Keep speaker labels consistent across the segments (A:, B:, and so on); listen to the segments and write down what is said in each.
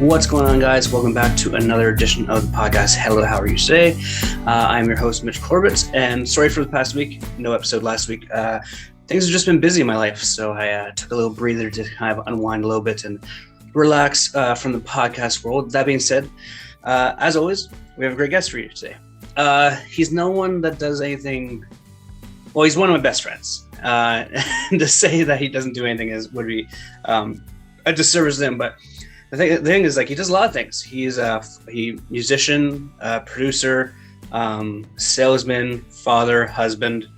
A: What's going on, guys? Welcome back to another edition of the podcast. Hello, how are you today? I'm your host, Mitch Corbett, and sorry for the past week. No episode last week. Things have just been busy in my life, so I took a little breather to kind of unwind a little bit and relax from the podcast world. That being said, as always, we have a great guest for you today. He's no one that does anything. Well, he's one of my best friends. To say that he doesn't do anything would be a disservice to him, but the thing is, like, he does a lot of things. He's a musician, producer, salesman, father, husband,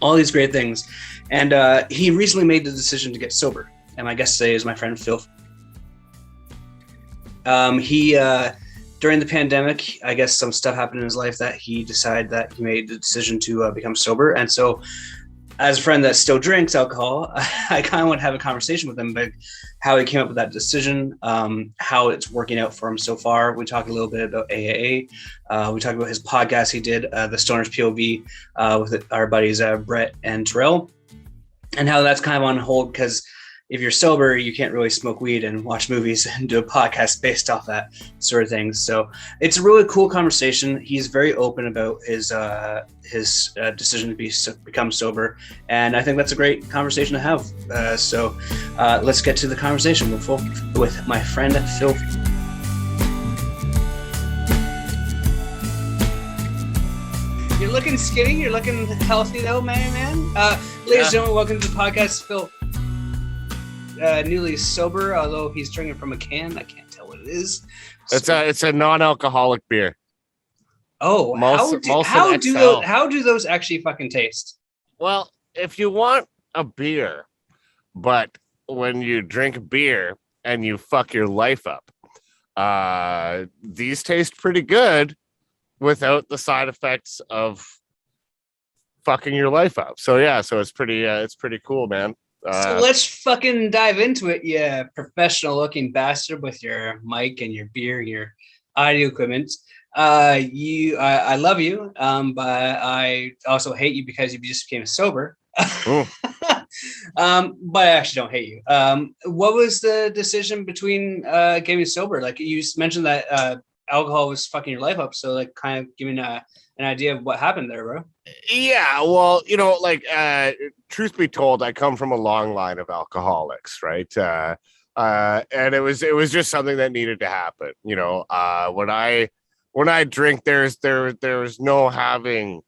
A: all these great things. And he recently made the decision to get sober. And my guest today is my friend Phil. He during the pandemic, I guess some stuff happened in his life that he decided that he made the decision to become sober. And so, as a friend that still drinks alcohol, I kind of want to have a conversation with him about how he came up with that decision, how it's working out for him so far. We talk a little bit about AAA. We talk about his podcast he did, the Stoner's POV, with our buddies Brett and Terrell, and how that's kind of on hold because if you're sober, you can't really smoke weed and watch movies and do a podcast based off that sort of thing. So it's a really cool conversation. He's very open about his decision to become sober, and I think that's a great conversation to have. So let's get to the conversation with my friend Phil. You're looking skinny. You're looking healthy, though, man. Ladies and gentlemen, welcome to the podcast, Phil. Newly sober, although he's drinking from a can. I can't tell what it is.
B: It's a non-alcoholic beer.
A: Oh, how do those actually fucking taste?
B: Well, if you want a beer, but when you drink beer and you fuck your life up, these taste pretty good without the side effects of fucking your life up. So yeah, so it's pretty cool, man.
A: So let's fucking dive into it, you professional-looking bastard with your mic and your beer, your audio equipment. I love you, but I also hate you because you just became sober. But I actually don't hate you. What was the decision between getting sober? Like, you mentioned that alcohol was fucking your life up, so like, kind of giving an idea of what happened there, bro.
B: Yeah, well, truth be told, I come from a long line of alcoholics, right? And it was just something that needed to happen. When I drink, there's no having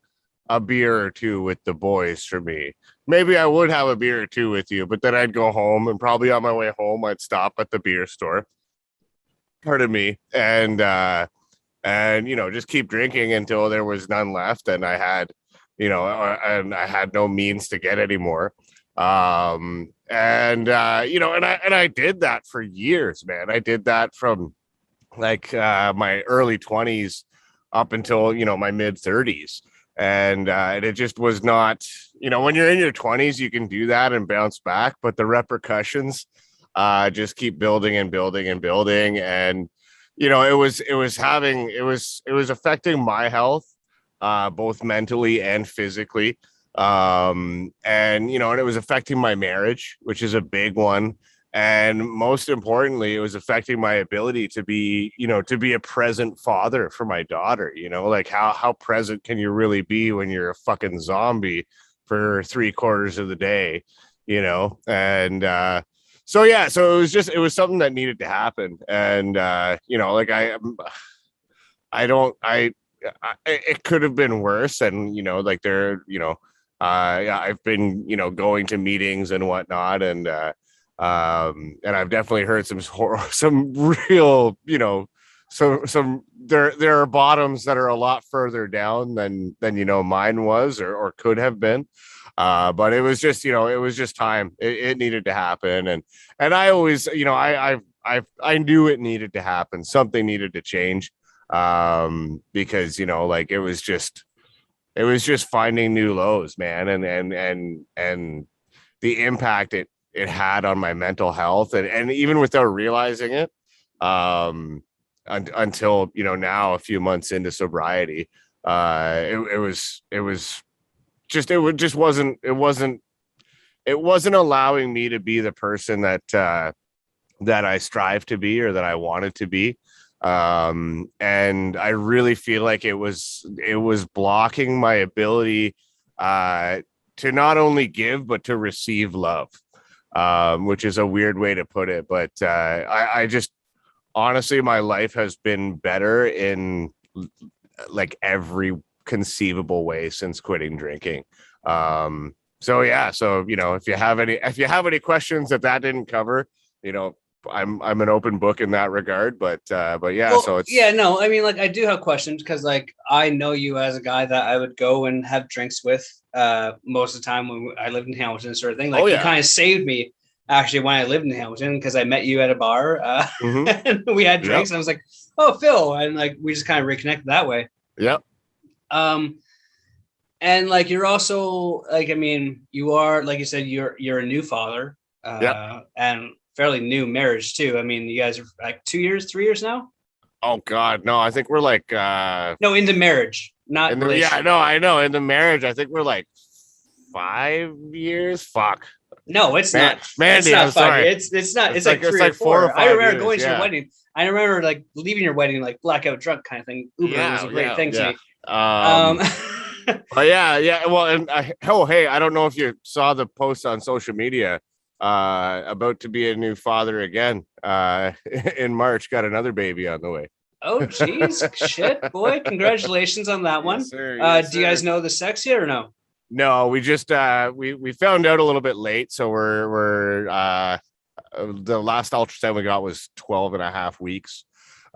B: a beer or two with the boys for me. Maybe I would have a beer or two with you, but then I'd go home, and probably on my way home, I'd stop at the beer store. Pardon me, and just keep drinking until there was none left, and I had no means to get any more. And I did that for years, man. I did that from my early 20s up until my mid 30s, and it just was not. When you're in your 20s, you can do that and bounce back, but the repercussions just keep building and building and building, and it was affecting my health, both mentally and physically. And it was affecting my marriage, which is a big one. And most importantly, it was affecting my ability to be a present father for my daughter. Like, how present can you really be when you're a fucking zombie for 3/4 of the day, and, so it was something that needed to happen. And, it could have been worse. And, I've been, going to meetings and whatnot. And I've definitely heard some real, there are bottoms that are a lot further down than mine was or could have been. But it was just, it was just time. It needed to happen. And I always, I knew it needed to happen. Something needed to change. Because, it was just finding new lows, man. And the impact it had on my mental health, and even without realizing it, until, now a few months into sobriety, it wasn't allowing me to be the person that that I strive to be or that I wanted to be. And I really feel like it was blocking my ability to not only give but to receive love, which is a weird way to put it. But I just honestly, my life has been better in like every conceivable way since quitting drinking. So yeah, so if you have any questions that didn't cover, I'm an open book in that regard. But yeah,
A: well,
B: so it's
A: yeah, no, I mean, like, I do have questions because, like, I know you as a guy that I would go and have drinks with most of the time when I lived in Hamilton, sort of thing. Like,
B: oh
A: you
B: yeah.
A: kind of saved me actually when I lived in Hamilton because I met you at a bar
B: Mm-hmm.
A: and we had drinks.
B: Yep.
A: And I was like, oh, Phil. And like, we just kind of reconnected that way.
B: Yep.
A: And like, you're also like, I mean, you are, like you said, you're a new father
B: Yep.
A: and fairly new marriage too. I mean, you guys are like 2 years, 3 years now.
B: Oh God, no! I think we're like
A: No, into marriage, not
B: in the, yeah,
A: relationship.
B: no, I know in the marriage. I think we're like 5 years. Fuck,
A: No, it's not. It's
B: Mandy.
A: not
B: I'm
A: 5 years.
B: sorry.
A: It's not. It's
B: like
A: like three
B: like
A: or four.
B: or
A: I
B: 5
A: remember
B: years.
A: going to your
B: Yeah.
A: wedding. I remember like leaving your wedding like blackout drunk kind of thing. Uber was a great thing to
B: Yeah.
A: me. Um,
B: But yeah. Well, and hey, I don't know if you saw the post on social media. About to be a new father again. In March, got another baby on the way.
A: oh, geez, shit, boy! Congratulations on that one.
B: Yes, sir. Yes,
A: Do you guys
B: sir.
A: know the sex yet or no?
B: No, we just we found out a little bit late, so we're the last ultrasound we got was 12 and a half weeks.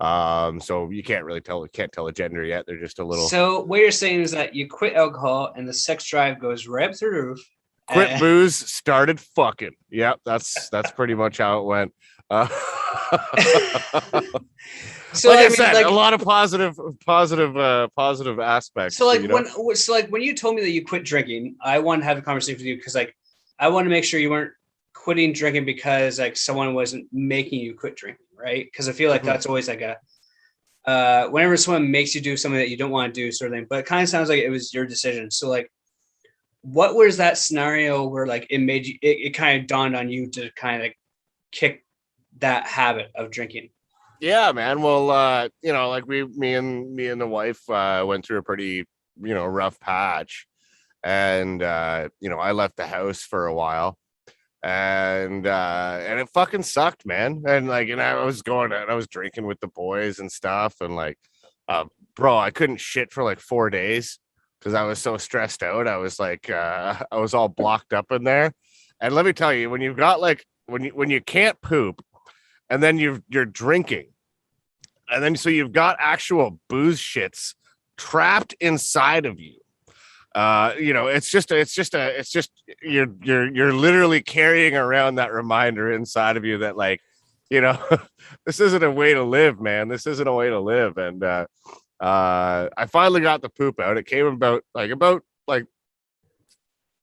B: So you can't tell the gender yet. They're just a little
A: So what you're saying is that you quit alcohol and the sex drive goes right up through the roof.
B: quit booze, started fucking. Yep, that's pretty much how it went.
A: So
B: like I
A: mean,
B: said,
A: like,
B: a lot of positive aspects.
A: so like when you told me that you quit drinking, I wanted to have a conversation with you because like I want to make sure you weren't quitting drinking because like someone wasn't making you quit drinking, right? Because I feel like that's always like a whenever someone makes you do something that you don't want to do, sort of thing. But it kind of sounds like it was your decision. So like, what was that scenario where like it made you? It kind of dawned on you to kind of kick that habit of drinking.
B: Yeah, man. Well, like me and the wife went through a pretty, rough patch, and I left the house for a while, and it fucking sucked, man. And like, and I was going out, I was drinking with the boys and stuff, and like, bro, I couldn't shit for like 4 days because I was so stressed out. I was like, I was all blocked up in there, and let me tell you, when you've got like when you can't poop and then you're drinking, and then so you've got actual booze shits trapped inside of you. It's just you're literally carrying around that reminder inside of you that like, this isn't a way to live, man. This isn't a way to live. And I finally got the poop out. It came about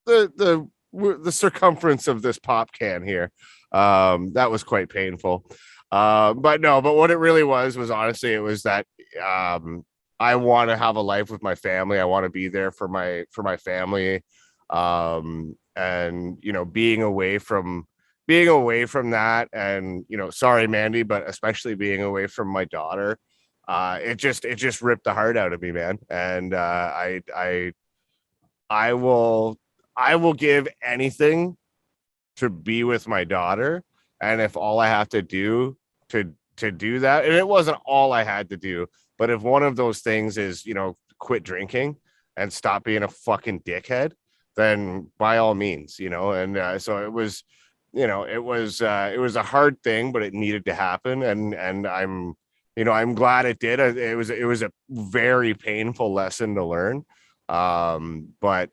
B: the circumference of this pop can here. That was quite painful. But what it really was honestly, it was that I want to have a life with my family. I want to be there for my family. And being away from that, and sorry, Mandy, but especially being away from my daughter, it just ripped the heart out of me, man. And I will give anything to be with my daughter. And if all I have to do to do that, and it wasn't all I had to do, but if one of those things is, quit drinking and stop being a fucking dickhead, then by all means, and so it was, it was a hard thing, but it needed to happen. And I'm glad it did. It was a very painful lesson to learn. But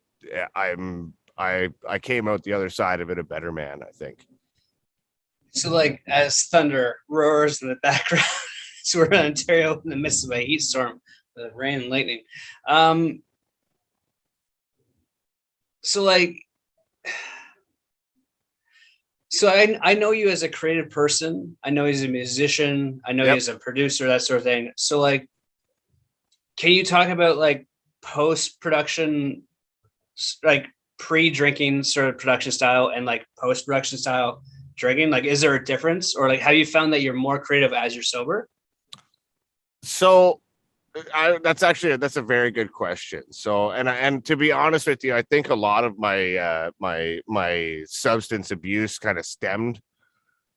B: I came out the other side of it a better man, I think.
A: So like as thunder roars in the background, so we're in Ontario in the midst of a heat storm, with rain and lightning. So like, so I know you as a creative person. I know he's a musician. I know he's a producer, that sort of thing. So like, can you talk about like post-production, like pre-drinking sort of production style and like post-production style drinking? Like, is there a difference, or like, have you found that you're more creative as you're sober?
B: So that's a very good question. So, and to be honest with you, I think a lot of my substance abuse kind of stemmed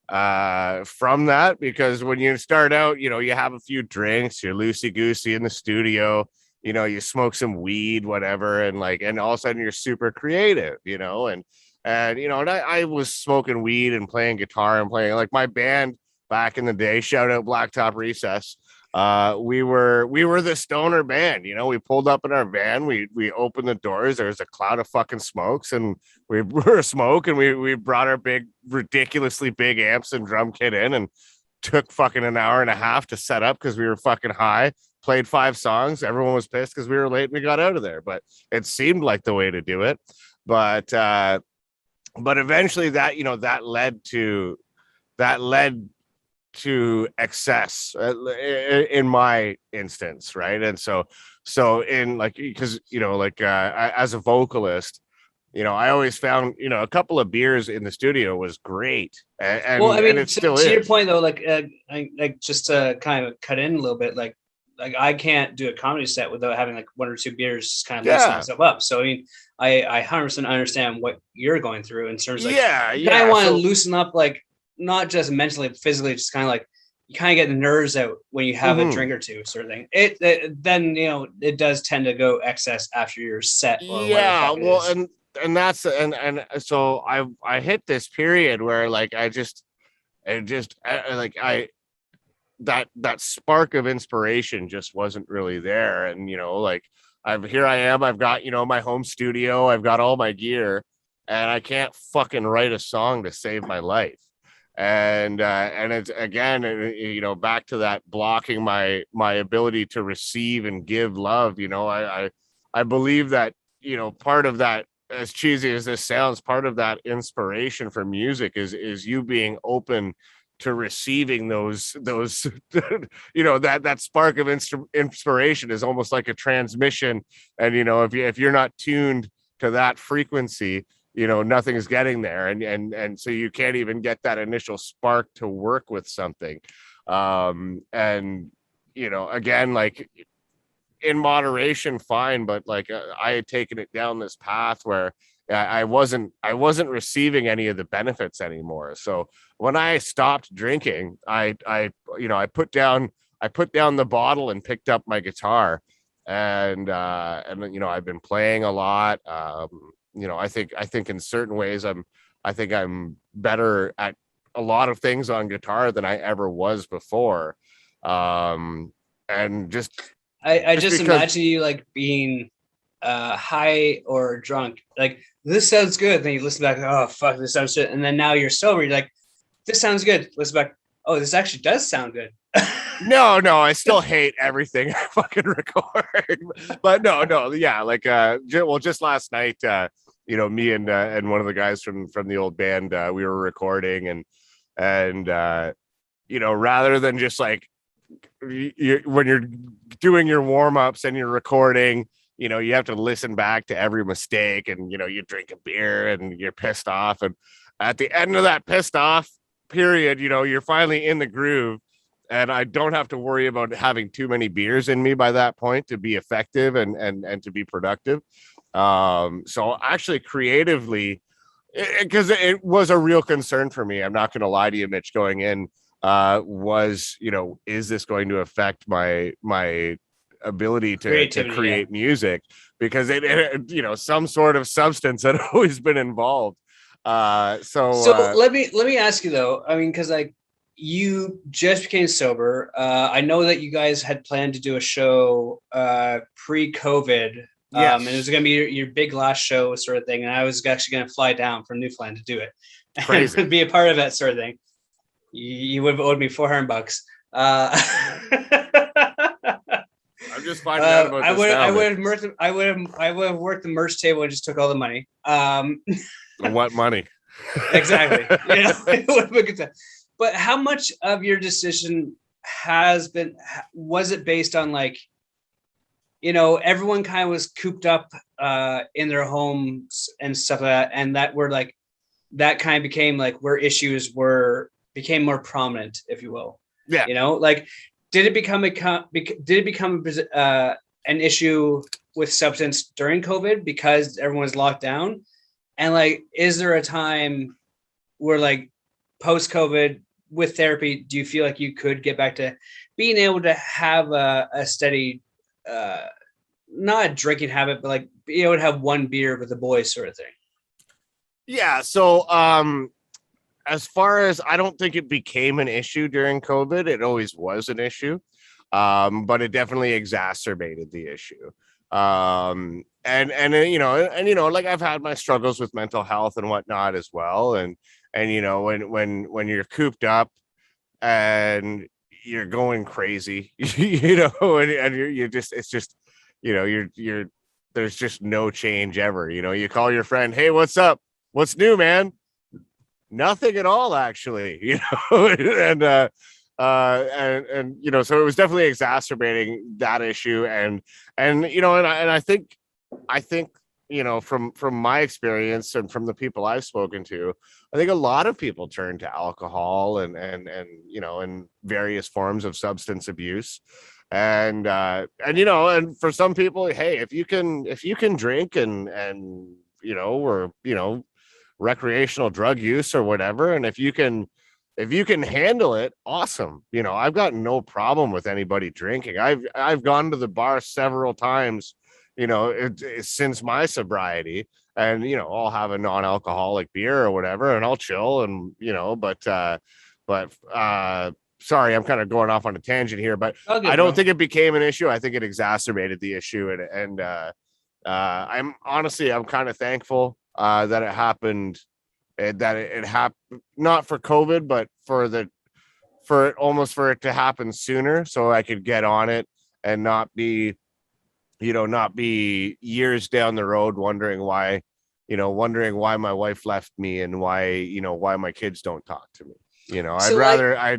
B: from that, because when you start out, you have a few drinks, you're loosey goosey in the studio, you smoke some weed, whatever, and all of a sudden you're super creative, and I was smoking weed and playing guitar and playing, like, my band back in the day, shout out Blacktop Recess. We were the stoner band. We pulled up in our van, we opened the doors, there was a cloud of fucking smokes, and we were smoking. We brought our big, ridiculously big amps and drum kit in, and took fucking an hour and a half to set up because we were fucking high. Played 5 songs. Everyone was pissed because we were late and we got out of there, but it seemed like the way to do it. But eventually that led to excess, in my instance, right? And so in, like, because as a vocalist, I always found, a couple of beers in the studio was great, and
A: Well, I mean,
B: and it still
A: to your
B: is.
A: point though, like, like, just to kind of cut in a little bit, like I can't do a comedy set without having like 1 or 2 beers, just kind of loosen
B: Yeah,
A: myself up. So I mean, I 100% understand what you're going through in terms of, like,
B: yeah,
A: you kind of
B: yeah.
A: want to
B: So
A: loosen up, like, not just mentally, but physically, just kind of like, you kind of get the nerves out when you have a
B: mhm.
A: drink or two, sort of thing. It then, it does tend to go excess after your set or whatever the
B: Yeah,
A: fuck it
B: well,
A: is.
B: and that's, and so I hit this period where, like, like, that spark of inspiration just wasn't really there. And like, I've got, my home studio, I've got all my gear, and I can't fucking write a song to save my life. And it's, again, back to that blocking my ability to receive and give love. I believe that, part of that, as cheesy as this sounds, part of that inspiration for music is you being open to receiving those that spark of inspiration is almost like a transmission. And if you're not tuned to that frequency, nothing's getting there, and so you can't even get that initial spark to work with something. And again, like, in moderation, fine, but like, I had taken it down this path where I wasn't receiving any of the benefits anymore. So when I stopped drinking, I put down the bottle and picked up my guitar, and I've been playing a lot. I think in certain ways I'm better at a lot of things on guitar than I ever was before. And
A: I
B: just
A: just
B: because,
A: imagine you like being high or drunk, like, this sounds good. Then you listen back, oh fuck, this sounds shit. And then now you're sober, you're like, this sounds good. Listen back, oh, this actually does sound good.
B: no, I still hate everything I fucking record. But no, yeah, like, just last night, me and one of the guys from the old band, we were recording, and rather than just like, when you're doing your warm-ups and you're recording, you have to listen back to every mistake, and you drink a beer and you're pissed off, and at the end of that pissed off period, you're finally in the groove, and I don't have to worry about having too many beers in me by that point to be effective and to be productive. So actually, creatively, because it was a real concern for me, I'm not going to lie to you, Mitch, going in, was, is this going to affect my ability to
A: Creativity, yeah.
B: create music? Because some sort of substance had always been involved.
A: So let me ask you though. I mean, because like, you just became sober. I know that you guys had planned to do a show pre-COVID. And it was
B: Yes.
A: going to be your big last show, sort of thing. And I was actually going to fly down from Newfoundland to do it
B: Crazy.
A: and be a part of that sort of thing. You would have owed me $400.
B: I'm just finding out about this now.
A: I would have worked the merch table and just took all the money.
B: What money?
A: Exactly. It would have been good time. But how much of your decision was it based on, like, everyone kind of was cooped up in their homes and stuff like that, and that were like, that kind of became like where issues were became more prominent, if you will.
B: Yeah.
A: Like did it become an issue with substance during COVID because everyone was locked down? And like, is there a time where like post COVID with therapy, do you feel like you could get back to being able to have a steady, not a drinking habit, but like be able to have one beer with the boys sort of thing?
B: Yeah. So, as far as I don't think it became an issue during COVID, it always was an issue. But it definitely exacerbated the issue. And like I've had my struggles with mental health and whatnot as well. And when you're cooped up and you're going crazy, and you're just, it's just, you're there's just no change ever. You call your friend, hey, what's up? What's new, man? Nothing at all, actually, and so it was definitely exacerbating that issue. And I think from my experience and from the people I've spoken to, I think a lot of people turn to alcohol and various forms of substance abuse. And for some people, hey, if you can drink or recreational drug use or whatever, and if you can handle it, awesome. I've got no problem with anybody drinking. I've gone to the bar several times, since my sobriety, and I'll have a non-alcoholic beer or whatever, and I'll chill, and sorry, I'm kind of going off on a tangent here, but I don't think it became an issue. I think it exacerbated the issue, and I'm kind of thankful that it happened. That it happened not for COVID, but for it to happen sooner, so I could get on it and not be years down the road wondering why my wife left me and why my kids don't talk to me. I'd rather I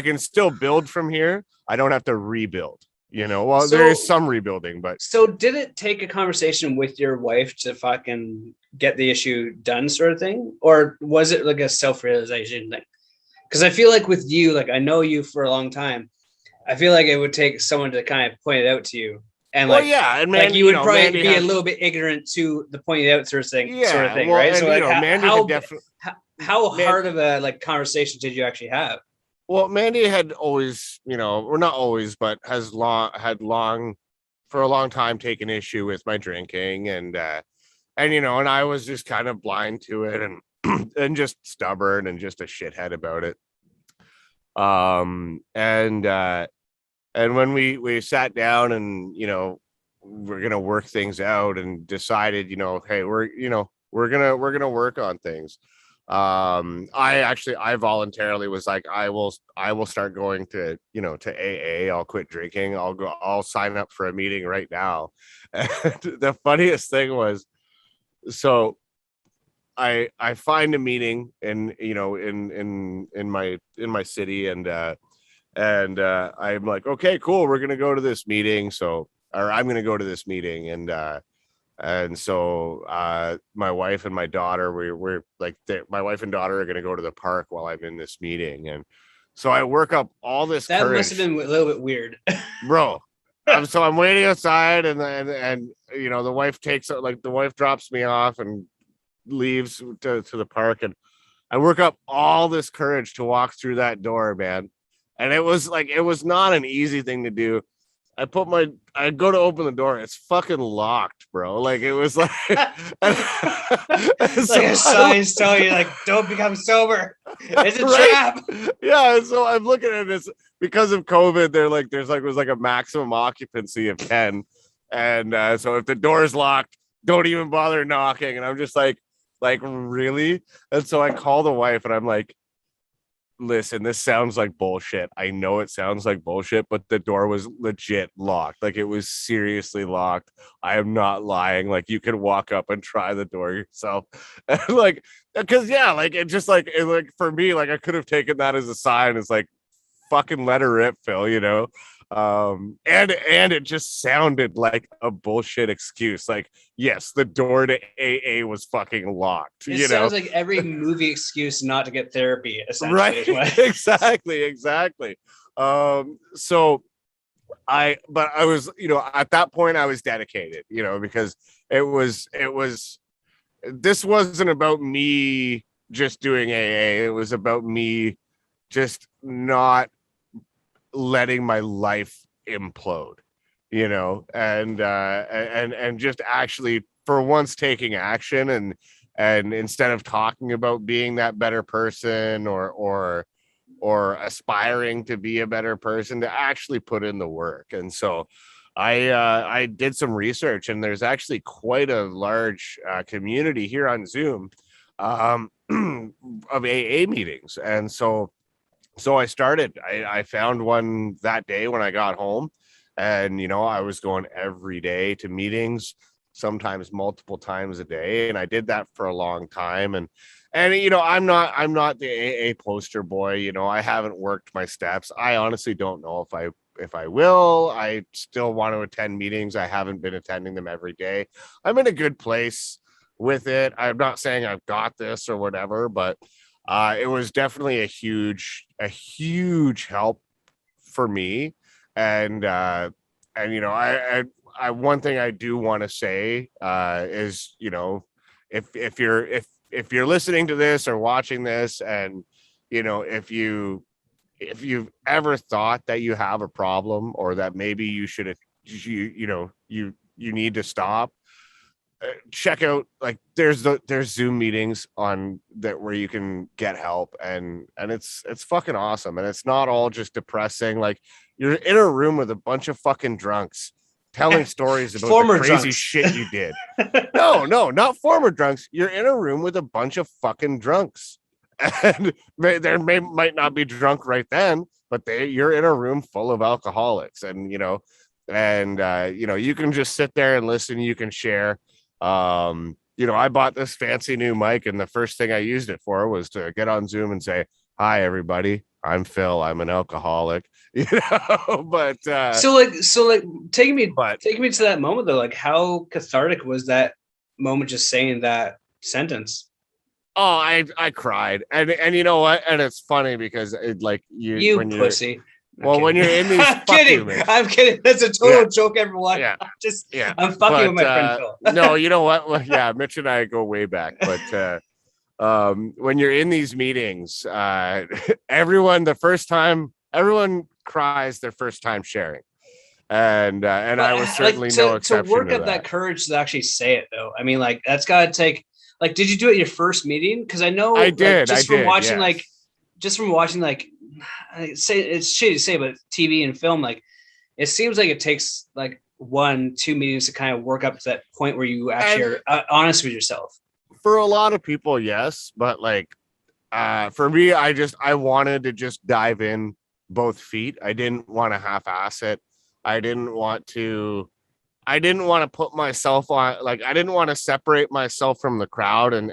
B: can still build from here. I don't have to rebuild. There is some rebuilding, but
A: so did it take a conversation with your wife to fucking get the issue done, sort of thing, or was it like a self-realization thing? Because I feel like with you, like I know you for a long time, I feel like it would take someone to kind of point it out to you, and and you would probably Mandy be a little bit ignorant to the pointing out sort of thing, right? So how hard of a conversation did you actually have?
B: Well, Mandy had always, or not always, but had long for a long time taken issue with my drinking, and I was just kind of blind to it and and just stubborn and just a shithead about it. And when we sat down and we're gonna work things out and decided, hey, we're gonna work on things. I voluntarily was like, I will start going to AA. I'll quit drinking. I'll sign up for a meeting right now. And the funniest thing was, so I find a meeting in my city, and I'm like, okay, cool. We're going to go to this meeting. I'm going to go to this meeting. And so my wife and my daughter, my wife and daughter are going to go to the park while I'm in this meeting. And so I work up all this
A: that
B: courage.
A: Must have been a little bit weird,
B: bro. So I'm waiting outside, and the wife drops me off and leaves to the park, and I work up all this courage to walk through that door, man. And it was not an easy thing to do. I go to open the door. It's fucking locked, bro. Like it was like,
A: it's like a sign telling you, like, don't become sober. It's a trap.
B: Yeah. And so I'm looking at this because of COVID. Was a maximum occupancy of 10. And so if the door's locked, don't even bother knocking. And I'm just like, really? And so I call the wife and I'm like, listen, this sounds like bullshit. I know it sounds like bullshit, but the door was legit locked. Like it was seriously locked. I am not lying. Like you could walk up and try the door yourself. And for me, like I could have taken that as a sign. It's like, fucking let her rip, Phil, And it just sounded like a bullshit excuse. Like, yes, the door to AA was fucking locked.
A: It sounds like every movie excuse not to get therapy, essentially.
B: Right? Exactly. So but I was, at that point I was dedicated, because this wasn't about me just doing AA. It was about me just not letting my life implode, and just actually for once taking action, and instead of talking about being that better person or aspiring to be a better person, to actually put in the work. And so I did some research, and there's actually quite a large community here on Zoom, of AA meetings. And so I started. I found one that day when I got home, and I was going every day to meetings, sometimes multiple times a day, and I did that for a long time. And I'm not the AA poster boy. I haven't worked my steps. I honestly don't know if I will. I still want to attend meetings. I haven't been attending them every day. I'm in a good place with it. I'm not saying I've got this or whatever, but it was definitely a huge help for me. And I one thing I do want to say is, if you're listening to this or watching this, and if you've ever thought that you have a problem, or that maybe you should, you need to stop, check out, like, there's Zoom meetings on that where you can get help, and it's fucking awesome. And it's not all just depressing. Like, you're in a room with a bunch of fucking drunks telling stories about
A: Former
B: the crazy
A: drunks.
B: shit you did. No, not former drunks. You're in a room with a bunch of fucking drunks, and might not be drunk right then, but you're in a room full of alcoholics, and you can just sit there and listen. You can share. I bought this fancy new mic, and the first thing I used it for was to get on Zoom and say, "Hi, everybody. I'm Phil. I'm an alcoholic." But
A: taking me to that moment though, like, how cathartic was that moment, just saying that sentence?
B: Oh, I cried, and you know what? And it's funny because
A: You pussy.
B: When you're in these,
A: I'm kidding. I'm kidding. That's a total joke, everyone.
B: Yeah.
A: I'm fucking with my friend Phil.
B: No, you know what? Well, yeah, Mitch and I go way back, but when you're in these meetings, everyone cries their first time sharing, and I was certainly no exception
A: to work up that courage to actually say it, though. I mean, like, that's gotta take. Like, did you do it at your first meeting? Because I know
B: I did.
A: Just from watching, say, it's shitty to say, but TV and film, like, it seems like it takes like 1-2 meetings to kind of work up to that point where you actually are honest with yourself.
B: For a lot of people, yes, but like, for me, I wanted to just dive in both feet. I didn't want to half-ass it. I didn't want to put myself on, like, I didn't want to separate myself from the crowd and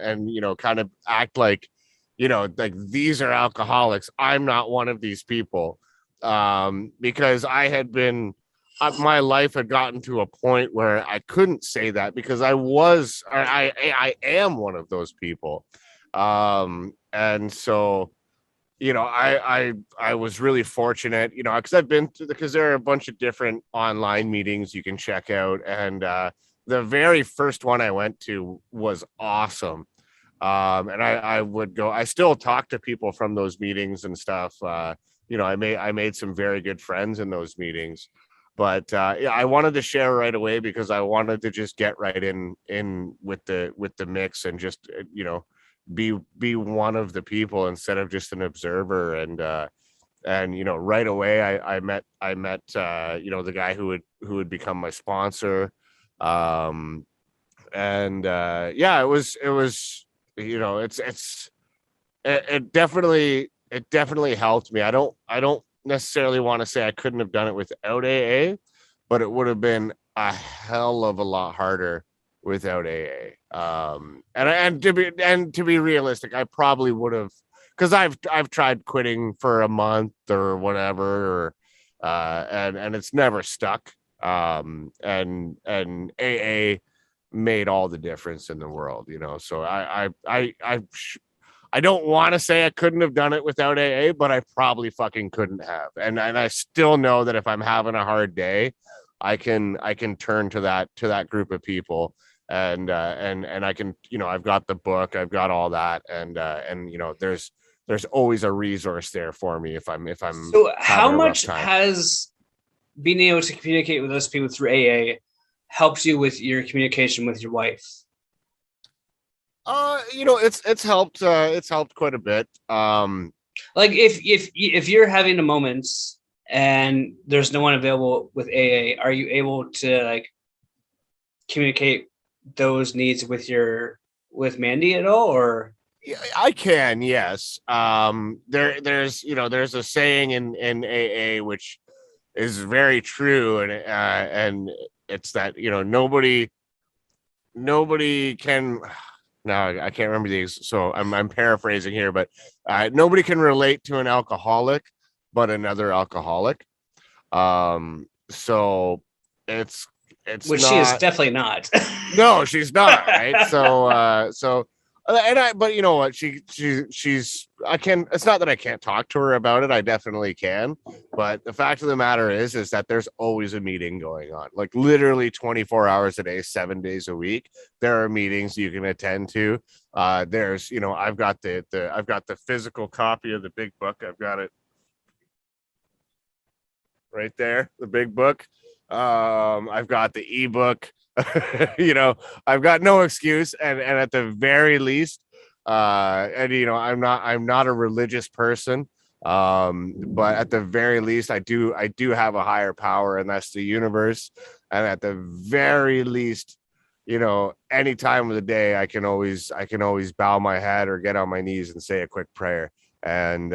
B: kind of act like, like, these are alcoholics. I'm not one of these people. Because I had been, my life had gotten to a point where I couldn't say that, because I am one of those people. And so, I was really fortunate, because I've been through because there are a bunch of different online meetings you can check out. And the very first one I went to was awesome. And I would go, I still talk to people from those meetings and stuff. I made some very good friends in those meetings. But I wanted to share right away because I wanted to just get right in with the mix and just, be one of the people instead of just an observer. And right away I met the guy who would become my sponsor. It definitely helped me. I don't necessarily want to say I couldn't have done it without AA, but it would have been a hell of a lot harder without AA. And to be realistic, I probably would have, because I've tried quitting for a month or whatever, and it's never stuck. And AA made all the difference in the world, you know. So I don't want to say I couldn't have done it without AA, but I probably fucking couldn't have. And I still know that if I'm having a hard day, I can turn to that group of people, and I can, you know, I've got the book, I've got all that, and you know, there's always a resource there for me if I'm
A: So how
B: having a rough
A: much
B: time.
A: has being able to communicate with those people through AA helped you with your communication with your wife?
B: You know, it's helped quite a bit.
A: Like if you're having a moment and there's no one available with AA, are you able to like communicate those needs with Mandy at all, or?
B: Yeah, I can, yes. There's, you know, there's a saying in AA which is very true, and it's that, you know, nobody can. Now I can't remember these, so I'm paraphrasing here, but nobody can relate to an alcoholic but another alcoholic. So it's
A: Which she is
B: not.
A: definitely not.
B: No, she's not, right? But you know what? She's. I can. It's not that I can't talk to her about it. I definitely can. But the fact of the matter is that there's always a meeting going on. Like literally 24 hours a day, 7 days a week. There are meetings you can attend to. There's, you know, I've got the physical copy of the big book. I've got it right there, the big book. I've got the ebook. You know, I've got no excuse, and at the very least, and you know, I'm not a religious person, but at the very least, I do have a higher power, and that's the universe. And at the very least, you know, any time of the day, I can always bow my head or get on my knees and say a quick prayer. And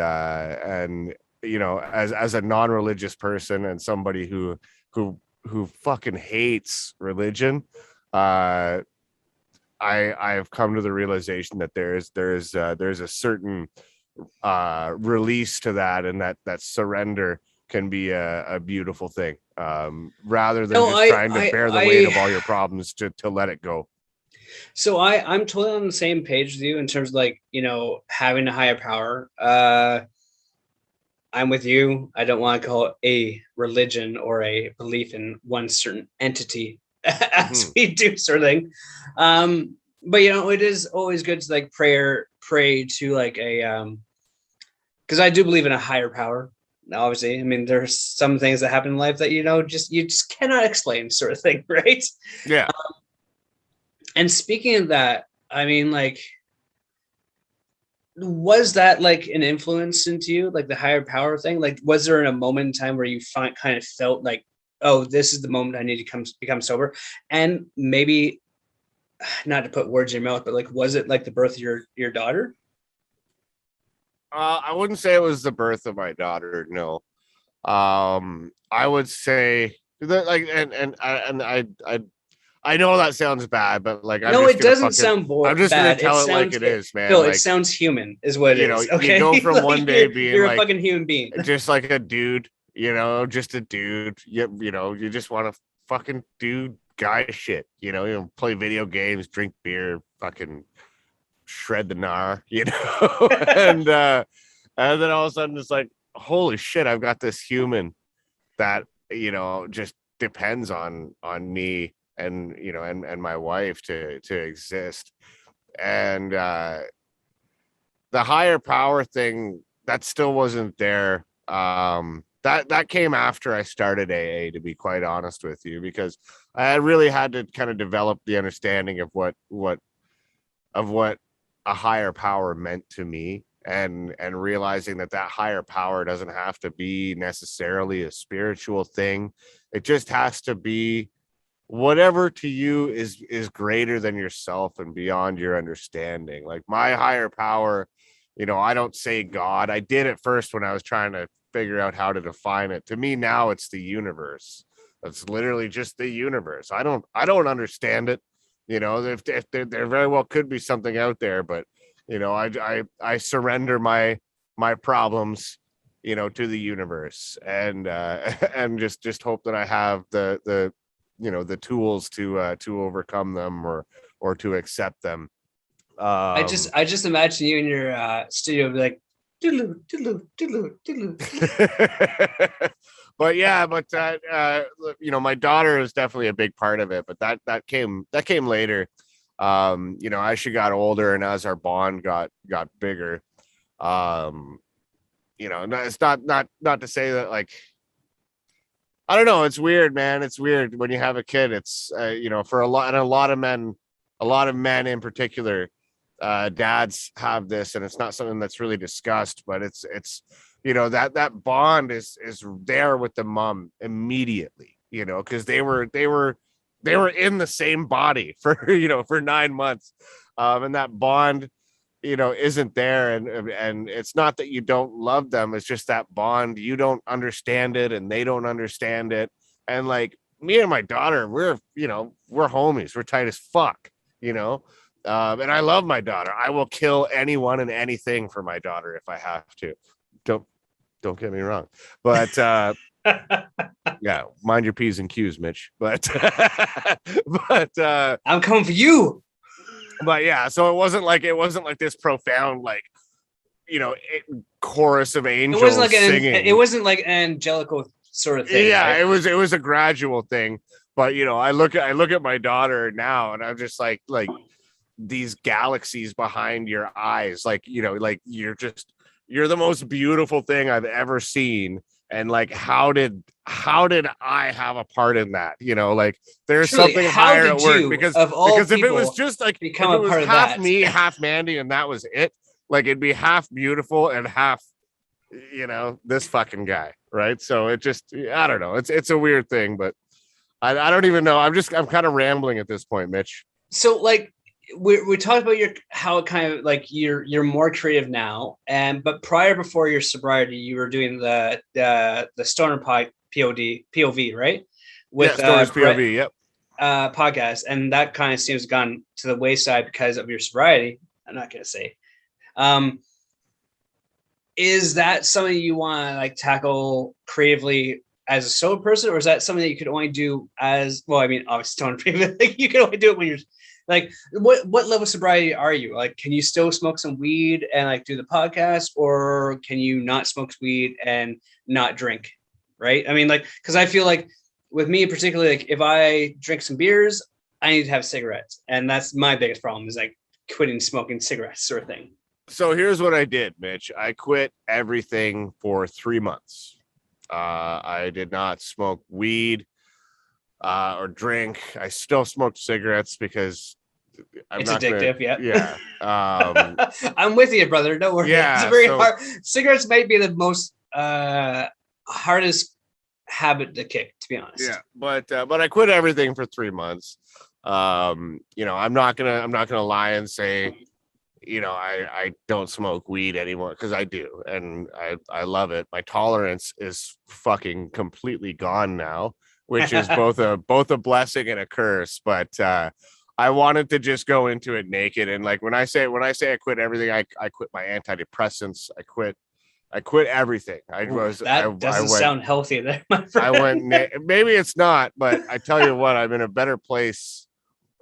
B: you know, as a non-religious person and somebody who fucking hates religion, I've come to the realization that there's a certain release to that, and that surrender can be a beautiful thing, rather than
A: No,
B: just trying to bear the weight of all your problems to let it go.
A: so I'm totally on the same page with you in terms of like, you know, having a higher power. I'm with you. I don't want to call it a religion or a belief in one certain entity as we do sort of thing. But you know, it is always good to like pray to like a because I do believe in a higher power. Obviously, I mean, there's some things that happen in life that you just cannot explain, sort of thing, right?
B: Yeah.
A: And speaking of that, I mean, like, was that like an influence into you, like the higher power thing? Like, was there in a moment in time where you kind of felt like, oh, this is the moment I need to become sober? And maybe not to put words in your mouth, but like, was it like the birth of your daughter?
B: I wouldn't say it was the birth of my daughter. No. I would say that, like, I know that sounds bad, but like,
A: No, it doesn't sound
B: I'm just gonna
A: bad. It
B: tell it like
A: sounds
B: it is, man.
A: Phil, it
B: Like,
A: sounds human, is what it
B: you know,
A: is.
B: you
A: Okay,
B: go from
A: like
B: one day being
A: you're a
B: like
A: fucking human being.
B: just like a dude, you know, just a dude. You know, you just want to fucking do guy shit, you know, play video games, drink beer, fucking shred the gnar, you know, and then all of a sudden it's like, holy shit, I've got this human that, you know, just depends on me and, you know, and my wife to exist. And the higher power thing, that still wasn't there. That came after I started AA, to be quite honest with you, because I really had to kind of develop the understanding of what a higher power meant to me, and realizing that higher power doesn't have to be necessarily a spiritual thing. It just has to be whatever to you is greater than yourself and beyond your understanding. Like my higher power, you know, I don't say God. I did at first when I was trying to figure out how to define it. To me now it's the universe. It's literally just the universe. I don't understand it. You know, if there very well could be something out there, but you know, I surrender my problems to the universe, and and just hope that I have the the tools to overcome them, or to accept them.
A: I just imagine you in your studio be like, doodaloo, doodaloo, doodaloo, doodaloo.
B: But yeah, but my daughter is definitely a big part of it, but that came later. As she got older and as our bond got bigger. It's not to say that, like, I don't know, it's weird, man. It's weird when you have a kid. It's for a lot of men in particular, dads have this, and it's not something that's really discussed, but it's that bond is there with the mom immediately, because they were in the same body for for 9 months, and that bond isn't there, and it's not that you don't love them, it's just that bond, you don't understand it and they don't understand it. And like me and my daughter, we're homies, we're tight as fuck, and I love my daughter. I will kill anyone and anything for my daughter if I have to. Don't get me wrong, but yeah, mind your P's and Q's, Mitch. But
A: I'm coming for you.
B: But yeah, so it wasn't like this profound, like, chorus of angels. It wasn't like singing.
A: It wasn't like an angelical sort of thing.
B: Yeah,
A: right?
B: it was a gradual thing. But I look at my daughter now, and I'm just like these galaxies behind your eyes, like like you're the most beautiful thing I've ever seen. And like, how did I have a part in that? Like, there's
A: Truly,
B: something higher at work, because if it was just like, if it was half me, half Mandy, and that was it, like, it'd be half beautiful and half, this fucking guy, right? So it just, I don't know. It's a weird thing, but I don't even know. I'm kind of rambling at this point, Mitch.
A: So like, we talked about how it kind of like you're more creative now, but before your sobriety, you were doing the Stoner POV, right?
B: With Stoners POV, yep.
A: Podcast, and that kind of seems gone to the wayside because of your sobriety. I'm not gonna say. Is that something you want to like tackle creatively as a solo person, or is that something that you could only do as, well, I mean, obviously Stoner POV, like, you can only do it when you're like, what level of sobriety are you? Like, can you still smoke some weed and like do the podcast, or can you not smoke weed and not drink? Right. I mean, like, because I feel like with me particularly, like, if I drink some beers, I need to have cigarettes. And that's my biggest problem, is like quitting smoking cigarettes sort of thing.
B: So here's what I did, Mitch. I quit everything for 3 months. I did not smoke weed or drink. I still smoked cigarettes because
A: it's addictive.
B: Yeah.
A: I'm with you, brother. Don't worry.
B: Yeah,
A: it's very hard. Cigarettes might be the most hardest habit to kick, to be honest.
B: Yeah, but I quit everything for 3 months. I'm not gonna lie and say, I don't smoke weed anymore, because I do, and I love it. My tolerance is fucking completely gone now, which is both a blessing and a curse. But I wanted to just go into it naked, and like when I say I quit everything, I quit my antidepressants. I quit everything.
A: Doesn't sound healthy there, my friend.
B: I went. Maybe it's not, but I tell you what, I'm in a better place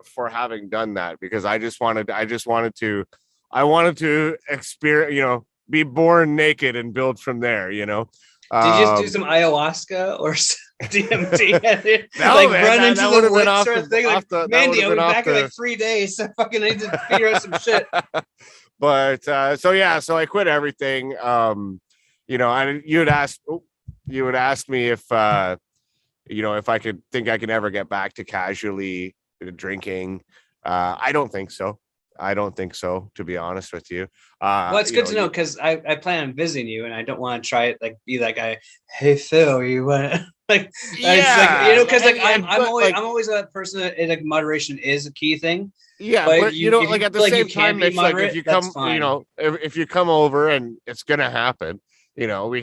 B: for having done that, because I wanted to experience, be born naked and build from there. Did you
A: just do some ayahuasca or DMT?
B: No,
A: like,
B: man,
A: run into the woods
B: sort
A: of thing. Like, Mandy, I'll be back in like 3 days. So fucking need to figure out some shit.
B: But so I quit everything. You had asked me if if I can ever get back to casually drinking. I don't think so, to be honest with you.
A: Well, it's good to know, because I plan on visiting you, and I don't want to try it, like, be that guy. Hey Phil, you want to like?
B: Yeah,
A: like, because like I'm always that person that, like, moderation is a key thing.
B: Yeah, but at the same time, Mitch, like, if you come, if you come over, and it's gonna happen, we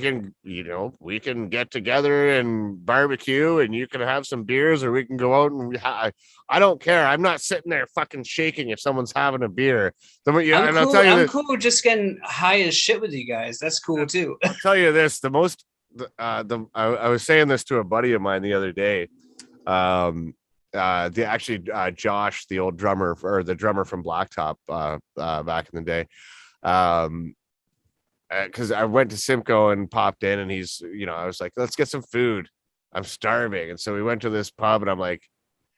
B: can get together and barbecue, and you can have some beers, or we can go out and I don't care. I'm not sitting there fucking shaking if someone's having a beer.
A: I'm
B: And I'll
A: cool.
B: tell you
A: I'm
B: this,
A: cool just getting high as shit with you guys. That's cool too.
B: I'll tell you this, I was saying this to a buddy of mine the other day. Josh, the old drummer, or the drummer from Blacktop, back in the day. Because I went to Simcoe and popped in, and I was like, let's get some food. I'm starving. And so we went to this pub, and I'm like,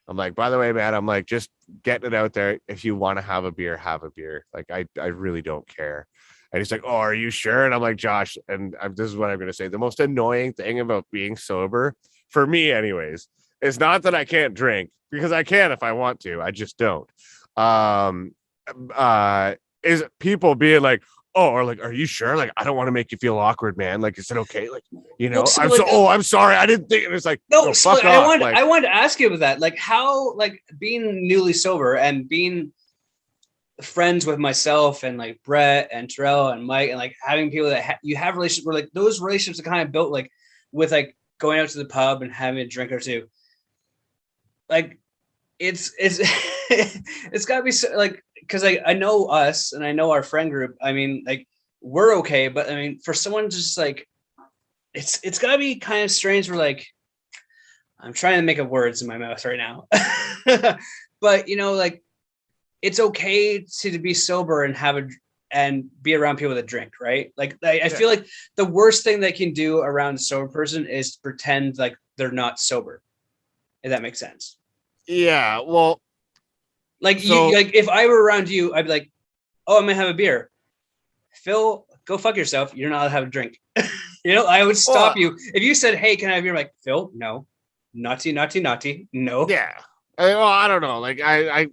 B: by the way, man, I'm like, just getting it out there. If you want to have a beer, have a beer. Like, I really don't care. And he's like, oh, are you sure? And I'm like, Josh, this is what I'm going to say. The most annoying thing about being sober, for me anyways, is not that I can't drink, because I can if I want to. I just don't. Is people being like, oh, or like, are you sure? Like, I don't want to make you feel awkward, man. Like, is it okay? Like, I'm sorry. I didn't think. And it's like,
A: no, so
B: fuck off.
A: I wanted to ask you about that. Like, how, like, being newly sober and being friends with myself and like Brett and Terrell and Mike, and like having people that you have relationships where like those relationships are kind of built like with like going out to the pub and having a drink or two. Like, it's it's gotta be so, like, because I know us and I know our friend group. I mean, like, we're okay, but I mean, for someone just like, it's gotta be kind of strange. We're like, I'm trying to make up words in my mouth right now, but like, it's okay to be sober and and be around people that drink, right? Like, I feel like the worst thing they can do around a sober person is pretend like they're not sober. If that makes sense.
B: Yeah, well,
A: like, like if I were around you, I'd be like, oh, I'm gonna have a beer. Phil, go fuck yourself. You're not allowed to have a drink. I would stop you if you said, hey, can I have a beer? I'm like, Phil, no, naughty, no.
B: Yeah. I don't know. Like, I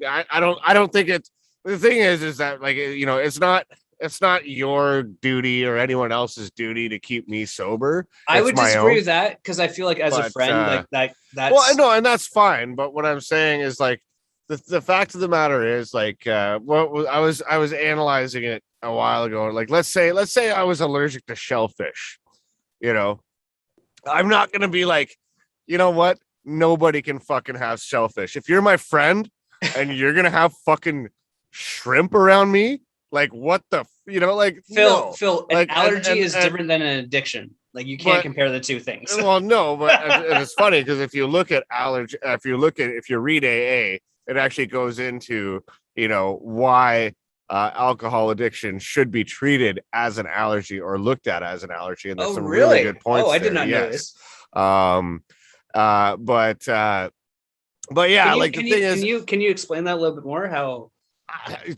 B: don't think it's, the thing is that, like, it's not your duty or anyone else's duty to keep me sober.
A: I would disagree with that, because I feel like as a friend, like that's
B: well, no, and that's fine. But what I'm saying is, like, the fact of the matter is, like, I was analyzing it a while ago. Like, let's say I was allergic to shellfish. I'm not gonna be like, you know what? Nobody can fucking have shellfish. If you're my friend and you're gonna have fucking shrimp around me, like, what the, like,
A: Phil, an
B: like,
A: allergy is different than an addiction. Like, you can't compare the two things.
B: Well, no, but it's funny because if you look at allergy, if you read AA, it actually goes into, why alcohol addiction should be treated as an allergy or looked at as an allergy. And there's some really good points.
A: Oh, I did not know this.
B: But yeah,
A: can you explain that a little bit more? How?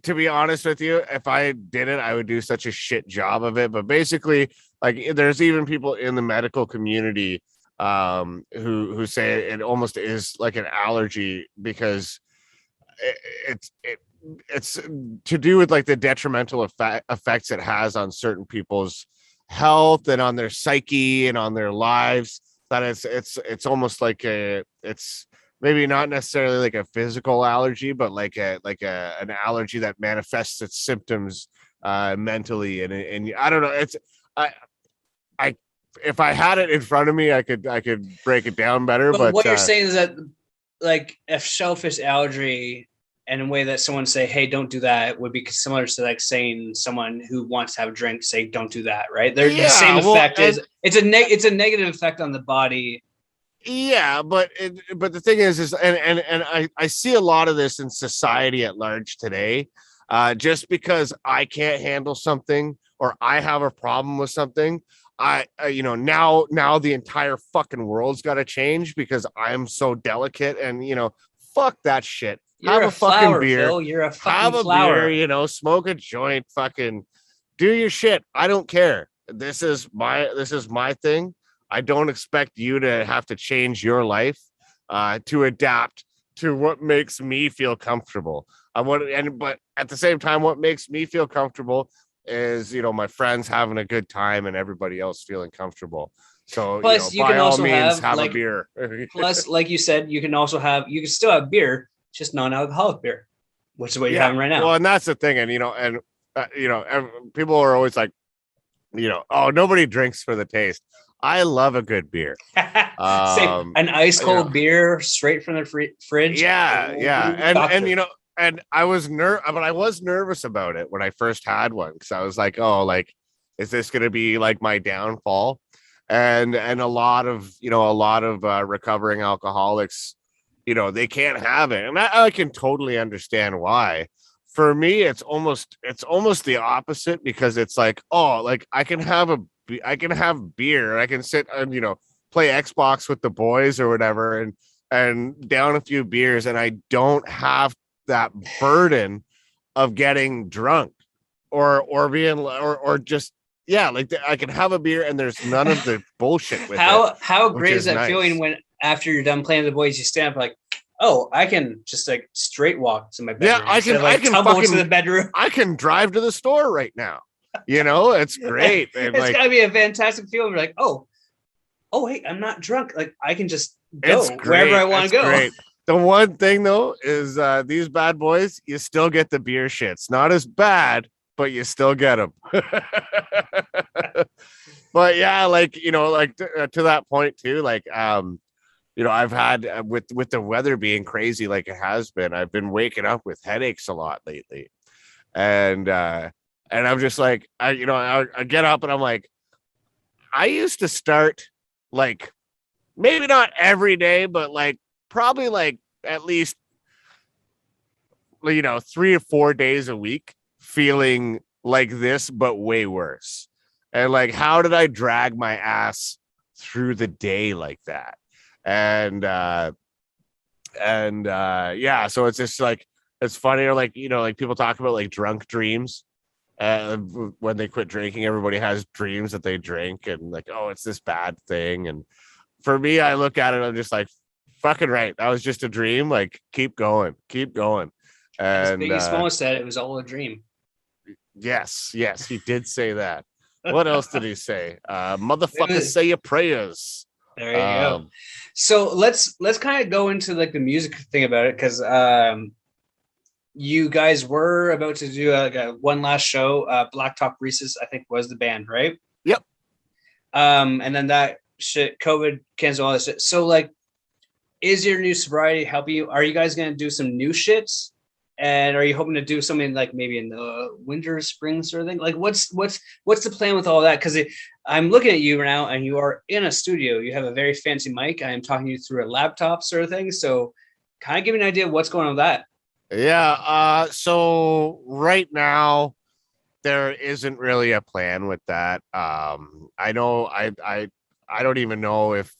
B: To be honest with you, if I did it, I would do such a shit job of it. But basically, like, there's even people in the medical community who say it almost is like an allergy, because it's to do with like the detrimental effects it has on certain people's health and on their psyche and on their lives. That it's almost like it's maybe not necessarily like a physical allergy, but like an allergy that manifests its symptoms mentally. And I don't know. I if I had it in front of me, I could break it down better. But
A: what you're saying is that, like, if shellfish allergy and a way that someone say, hey, don't do that, would be similar to like saying someone who wants to have a drink, say, don't do that. Right. They're the same effect. It's a negative effect on the body.
B: Yeah, but the thing is and I see a lot of this in society at large today. Just because I can't handle something or I have a problem with something, now the entire fucking world's got to change because I'm so delicate, and fuck that shit.
A: Have a fucking beer. Phil. You're a fucking
B: have a
A: flower.
B: beer, smoke a joint, fucking do your shit. I don't care. This is my thing. I don't expect you to have to change your life to adapt to what makes me feel comfortable. But at the same time, what makes me feel comfortable is, my friends having a good time and everybody else feeling comfortable. So,
A: plus, you
B: by
A: can
B: all
A: also
B: means, have
A: like,
B: a beer.
A: Plus, like you said, you can still have beer, just non-alcoholic beer, which is what you're having right now.
B: Well, and that's the thing. And, people are always like, oh, nobody drinks for the taste. I love a good beer.
A: Same, an ice cold beer straight from the fridge.
B: Yeah. And I was nervous about it when I first had one, because I was like, oh, like, is this going to be like my downfall? And a lot of recovering alcoholics, they can't have it, and I can totally understand why. For me, it's almost the opposite, because it's like, oh, like I can have beer, I can sit and play Xbox with the boys or whatever, and down a few beers, and I don't have that burden of getting drunk or being or just like I can have a beer and there's none of the bullshit with it.
A: How great is that feeling when after you're done playing with the boys, you stand up like, oh, I can just like straight walk to my bedroom.
B: Yeah, I can
A: tumble to the bedroom.
B: I can drive to the store right now. It's great.
A: It's gotta be a fantastic feeling. You're like, oh, hey, I'm not drunk. Like I can just go wherever I want to go. Great.
B: The one thing though is these bad boys, you still get the beer shits. Not as bad, but you still get them. But yeah, like to that point too, like I've had with the weather being crazy like it has been, I've been waking up with headaches a lot lately, and I'm just like, I get up and I'm like, I used to start like maybe not every day, but like probably like at least 3 or 4 days a week feeling like this, but way worse. And like, how did I drag my ass through the day like that? And so it's just like, it's funny, or like like people talk about like drunk dreams. When they quit drinking, everybody has dreams that they drink, and like, oh, it's this bad thing. And for me, I look at it, I'm just like, fucking right, that was just a dream. Like, keep going. And
A: as Biggie Smalls said, it was all a dream.
B: Yes, he did say that. What else did he say? Motherfucker, say your prayers.
A: There you go. So let's kind of go into like the music thing about it, because you guys were about to do a one last show. Blacktop Reese's, I think, was the band, right?
B: Yep.
A: And then that shit, COVID canceled all this shit. So like, is your new sobriety helping you? Are you guys gonna do some new shits? And are you hoping to do something like maybe in the winter, spring sort of thing? Like what's the plan with all that? Because I'm looking at you now and you are in a studio. You have a very fancy mic. I am talking to you through a laptop sort of thing. So kind of give me an idea of what's going on with that.
B: Yeah. So right now there isn't really a plan with that. I know I don't even know if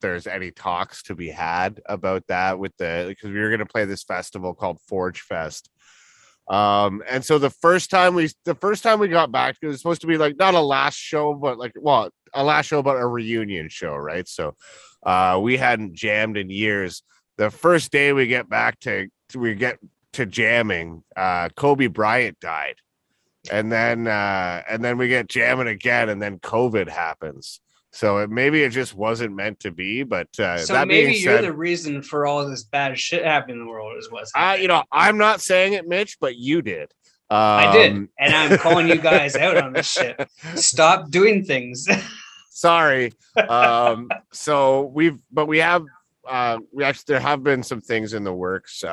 B: there's any talks to be had about that because we were going to play this festival called Forge Fest. And so the first time we got back, it was supposed to be like not a last show, but like, well, a last show, but a reunion show. Right. So, we hadn't jammed in years. The first day we get to jamming, Kobe Bryant died. And then we get jamming again, and then COVID happens. So maybe it just wasn't meant to be, but
A: so that maybe you're the reason for all this bad shit happening in the world is what's happening.
B: I'm not saying it, Mitch, but you did.
A: I did, and I'm calling you guys out on this shit. Stop doing things.
B: Sorry. So we actually, there have been some things in the works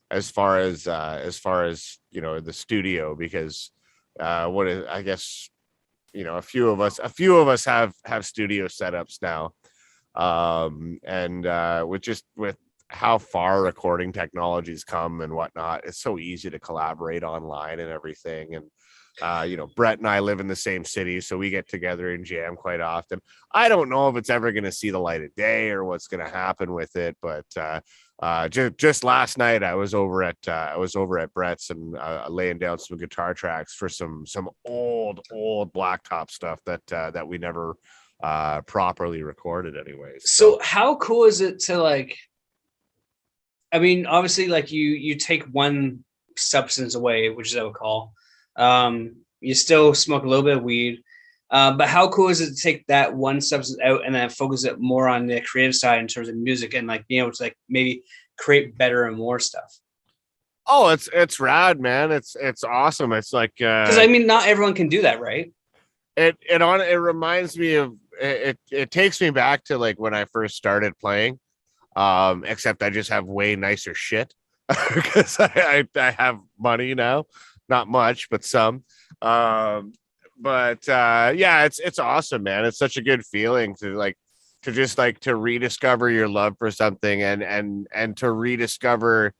B: as far as the studio, because I guess a few of us have studio setups now, and with how far recording technologies come and whatnot, it's so easy to collaborate online and everything. And Brett and I live in the same city, so we get together and jam quite often. I don't know if it's ever going to see the light of day or what's going to happen with it, but just last night I was over at Brett's and laying down some guitar tracks for some old Blacktop stuff that we never properly recorded anyways.
A: So how cool is it to, like, I mean, obviously, like you take one substance away, which is alcohol. You still smoke a little bit of weed, but how cool is it to take that one substance out and then focus it more on the creative side in terms of music and like being able to like maybe create better and more stuff?
B: Oh, it's rad, man. It's awesome. It's like,
A: because I mean, not everyone can do that, right?
B: it reminds me of it takes me back to like when I first started playing. Except I just have way nicer shit because I have money now, not much, but some. Um, but yeah, it's awesome, man. It's such a good feeling to like to just like to rediscover your love for something and to rediscover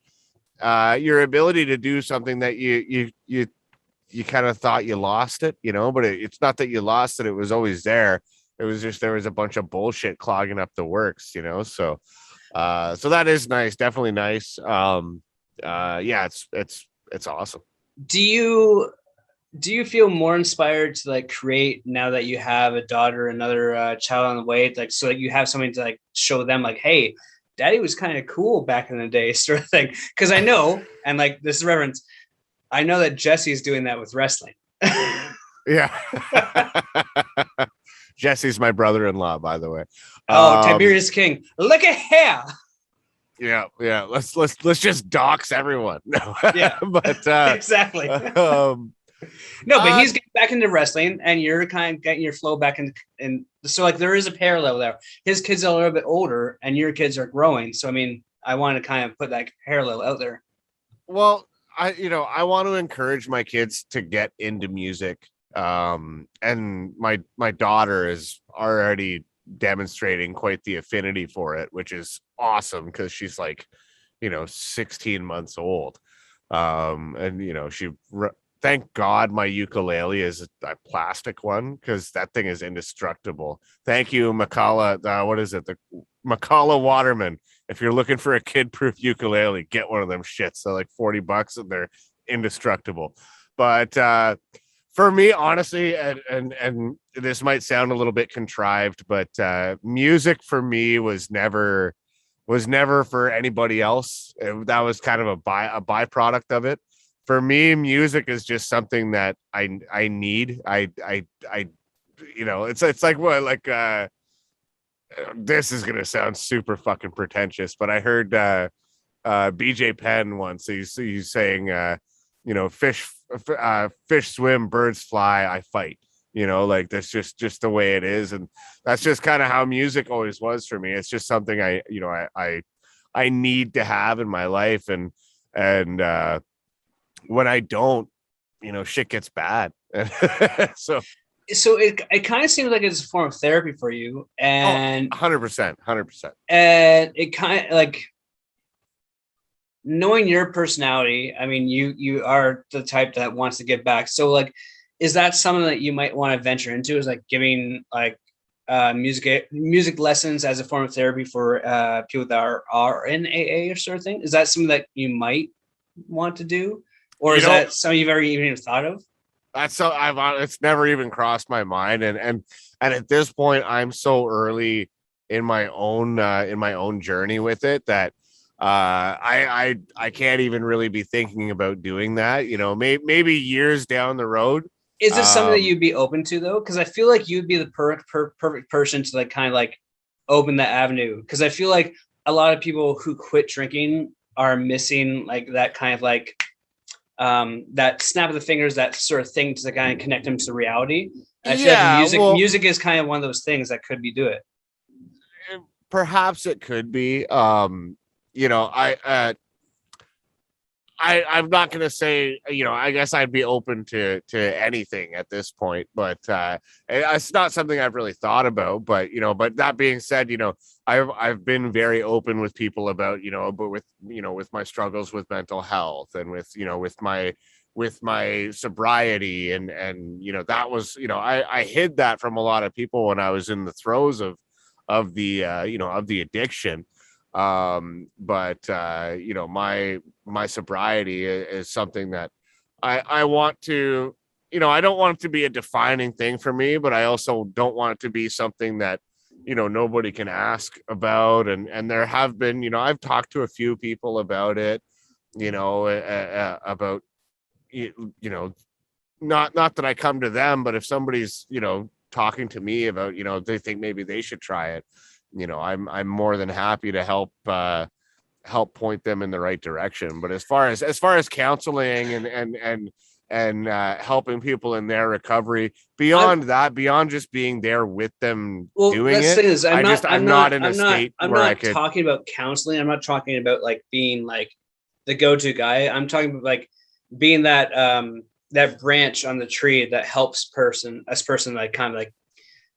B: your ability to do something that you kind of thought you lost it, you know, but it's not that you lost it. It was always there. It was just, there was a bunch of bullshit clogging up the works, you know? So, so that is nice. Definitely nice. Yeah, it's awesome.
A: Do you feel more inspired to like create now that you have a daughter, another child on the way, like so that you have something to like show them, like, hey, daddy was kind of cool back in the day, sort of thing? Because I know, and like this is reverence, I know that Jesse's doing that with wrestling.
B: Yeah. Jesse's my brother-in-law, by the way.
A: Oh, Tiberius King, look at here.
B: Yeah. Let's just dox everyone. No,
A: yeah,
B: but
A: exactly. No, but he's getting back into wrestling, and you're kind of getting your flow back in. And so, like, there is a parallel there. His kids are a little bit older, and your kids are growing. So, I mean, I want to kind of put that parallel out there.
B: Well, I want to encourage my kids to get into music. And my daughter is already demonstrating quite the affinity for it, which is awesome because she's like, 16 months old. And thank God my ukulele is a plastic one because that thing is indestructible. Thank you, Makala. What is it? The Makala Waterman. If you're looking for a kid-proof ukulele, get one of them shits. They're like $40 and they're indestructible. But for me, honestly, and this might sound a little bit contrived, but music for me was never for anybody else. That was kind of a byproduct of it. For me, music is just something that I need. It's like what, like this is gonna sound super fucking pretentious, but I heard BJ Penn once. He's saying, fish swim, birds fly, I fight. Like that's just the way it is, and that's just kind of how music always was for me. It's just something I need to have in my life, and when I don't, shit gets bad. so
A: it kind of seems like it's a form of therapy for you, and
B: 100%.
A: And it kind of like knowing your personality. I mean, you are the type that wants to give back. So like, is that something that you might want to venture into? Is like giving like music lessons as a form of therapy for people that are in AA or sort of thing? Is that something that you might want to do? Or is that something you've ever even thought of?
B: That's so it's never even crossed my mind, and at this point, I'm so early in my own journey with it that I can't even really be thinking about doing that. Maybe years down the road.
A: Is this something that you'd be open to though? Because I feel like you'd be the perfect person to like kind of like open that avenue. Because I feel like a lot of people who quit drinking are missing like that kind of like that snap of the fingers, that sort of thing to kind of connect them to reality. I feel like music is kind of one of those things that could be do it.
B: Perhaps it could be. I'm not going to say, I guess I'd be open to anything at this point, but it's not something I've really thought about. But but that being said, I've been very open with people about but with my struggles with mental health and with my sobriety and that was I hid that from a lot of people when I was in the throes of the addiction. But my sobriety is something that I want to, I don't want it to be a defining thing for me, but I also don't want it to be something that, nobody can ask about. And there have been, I've talked to a few people about it, about, not that I come to them, but if somebody's, talking to me about, they think maybe they should try it, I'm more than happy to help point them in the right direction. But as far as counseling and and helping people in their recovery. Beyond that, beyond just being there with them doing it,
A: is, I'm
B: not in a state where I could.
A: talking about counseling. I'm not talking about like being like the go-to guy. I'm talking about like being that that branch on the tree that helps a person like kind of like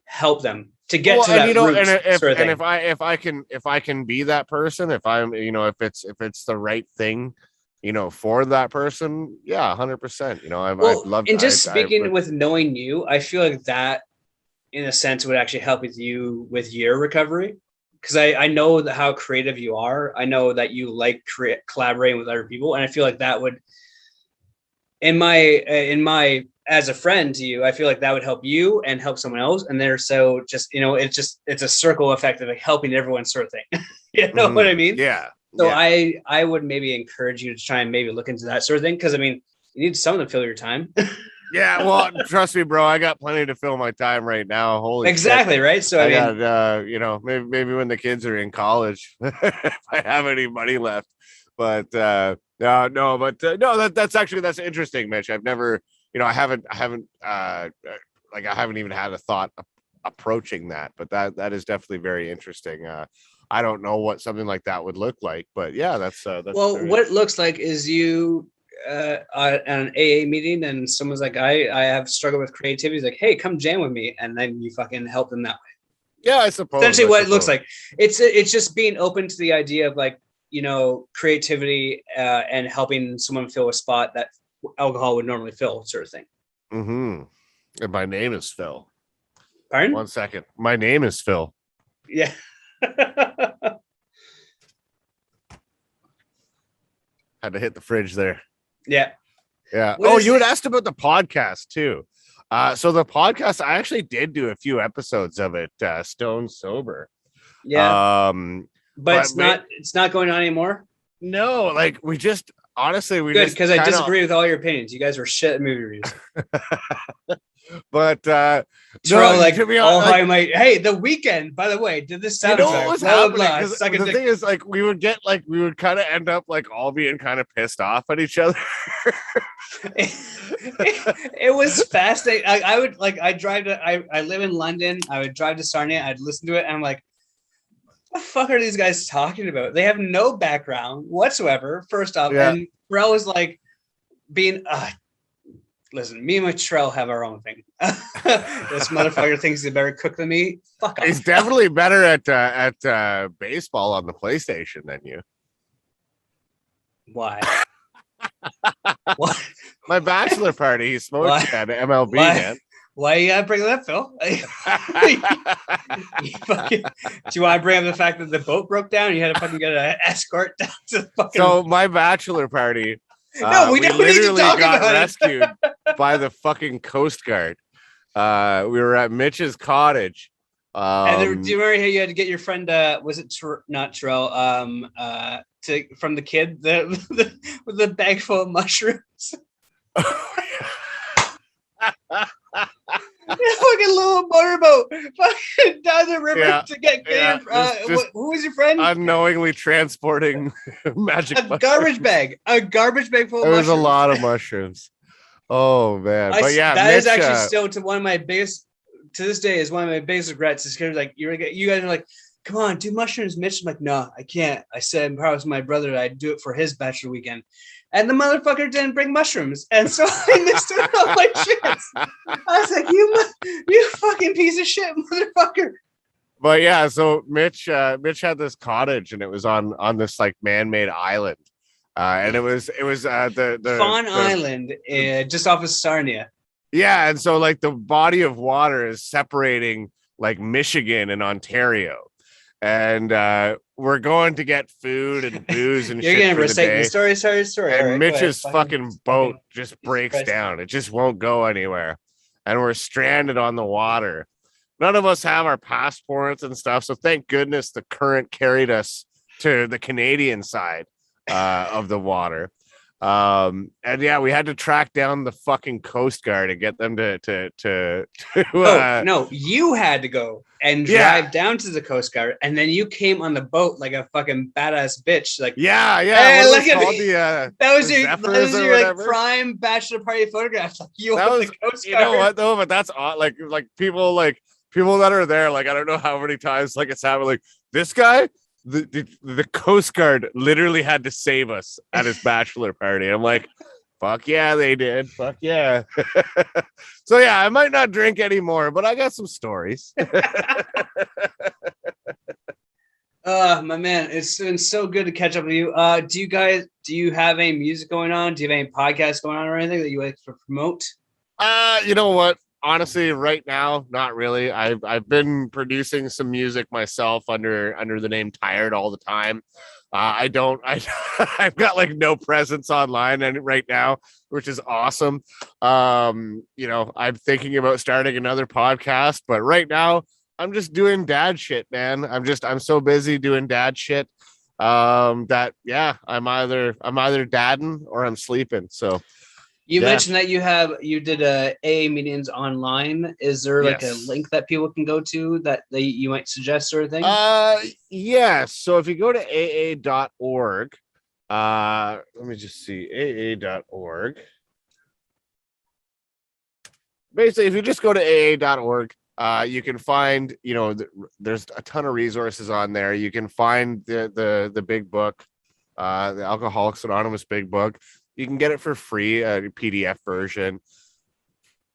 A: help them to get to that root sort of thing.
B: And if I can be that person, if I'm, if it's the right thing, for that person, yeah, 100%. I'd love.
A: And just speaking with knowing you, I feel like that, in a sense, would actually help with you with your recovery, because I know how creative you are. I know that you like collaborating with other people, and I feel like that would, in my as a friend to you, I feel like that would help you and help someone else, and they're so just it's a circle effect of like helping everyone sort of thing. You know what I mean?
B: Yeah.
A: So I would maybe encourage you to try and maybe look into that sort of thing, because I mean, you need someone to fill your time.
B: Yeah, well, trust me, bro. I got plenty to fill my time right now. Holy
A: exactly,
B: shit.
A: Right? So I mean,
B: got, maybe when the kids are in college, if I have any money left. But that's interesting, Mitch. I've never, I haven't even had a thought approaching that, but that is definitely very interesting. I don't know what something like that would look like, but yeah, that's
A: well, what it looks like is you at an AA meeting, and someone's like, I have struggled with creativity. He's like, hey, come jam with me, and then you fucking help them that way.
B: Yeah, I suppose.
A: Essentially, what it looks like, it's just being open to the idea of like, creativity and helping someone fill a spot that alcohol would normally fill, sort of thing.
B: Mm-hmm. And my name is Phil.
A: Pardon?
B: 1 second. My name is Phil.
A: Yeah.
B: Had to hit the fridge there.
A: Yeah.
B: You had asked about the podcast too. So the podcast, I actually did do a few episodes of it, Stone Sober.
A: Yeah. But it's not going on anymore.
B: No, like we just honestly
A: good, because I disagree with all your opinions. You guys were shit at movie reviews.
B: But
A: Terrell, to be honest, hey, The Weeknd, by the way, did this sound
B: what was happening? The thing is, like, we would kind of end up like all being kind of pissed off at each other.
A: it was fascinating. I live in London. I would drive to Sarnia. I'd listen to it, and I'm like, what the fuck are these guys talking about? They have no background whatsoever, first off. Yeah. And Terrell was like being listen, me and my Terrell have our own thing. This motherfucker thinks he's better cook than me. Fuck off.
B: He's definitely better at baseball on the PlayStation than you.
A: Why?
B: What? My bachelor party, he smoked at MLB, man.
A: Why you gotta bring that up, Phil? Do you want to bring up the fact that the boat broke down? You had to fucking get an escort down to the fucking.
B: So my bachelor party.
A: No, we don't need to talk about it.
B: Rescued by the fucking Coast Guard. We were at Mitch's cottage.
A: And do you remember how you had to get your friend? Was it not Terrell? From the kid with the bag full of mushrooms. Fucking little motorboat fucking down the river to get who was your friend?
B: Unknowingly transporting magic
A: garbage bag full of mushrooms.
B: There was a lot of mushrooms. Oh man. But yeah,
A: that is actually still to this day is one of my biggest regrets, is because like you guys are like, come on, do mushrooms, Mitch. I'm like, no, I can't. I said, I promised my brother that I'd do it for his bachelor weekend. And the motherfucker didn't bring mushrooms. And so I missed out on my chance. I was like, you fucking piece of shit, motherfucker.
B: But yeah, so Mitch had this cottage, and it was on this like man-made island. And it was the
A: Fawn Island, just off of Sarnia.
B: Yeah, and so like the body of water is separating like Michigan and Ontario. And we're going to get food and booze and
A: You're
B: shit. You're
A: gonna recite the story.
B: And right, Mitch's fucking boat just breaks down. It just won't go anywhere. And we're stranded on the water. None of us have our passports and stuff. So thank goodness the current carried us to the Canadian side of the water. And yeah, we had to track down the fucking Coast Guard and get them to
A: no, you had to go and drive down to the Coast Guard, and then you came on the boat like a fucking badass bitch. Like,
B: hey,
A: look at me. That was your like prime bachelor party photograph. Like, you were the Coast Guard.
B: You know what though? But that's odd. Like people that are there. Like, I don't know how many times like it's happened. Like this guy. The Coast Guard literally had to save us at his bachelor party. I'm like, fuck yeah, they did. Fuck yeah. So yeah, I might not drink anymore, but I got some stories.
A: My man, it's been so good to catch up with you. Do you have any music going on? Do you have any podcasts going on or anything that you like to promote?
B: You know what? Honestly, right now, not really. I've been producing some music myself under the name Tired all the time. I've got like no presence online and right now, which is awesome. You know, I'm thinking about starting another podcast, but right now I'm just doing dad shit, man. I'm so busy doing dad shit that I'm either dadding or I'm sleeping. So.
A: You mentioned that you did AA meetings online. Is there like a link that people can go to that you might suggest or anything?
B: Yes. So if you go to aa.org, let me just see, aa.org. Basically, if you just go to aa.org, you can find, you know, there's a ton of resources on there. You can find the big book, the Alcoholics Anonymous Big Book. You can get it for free, a PDF version.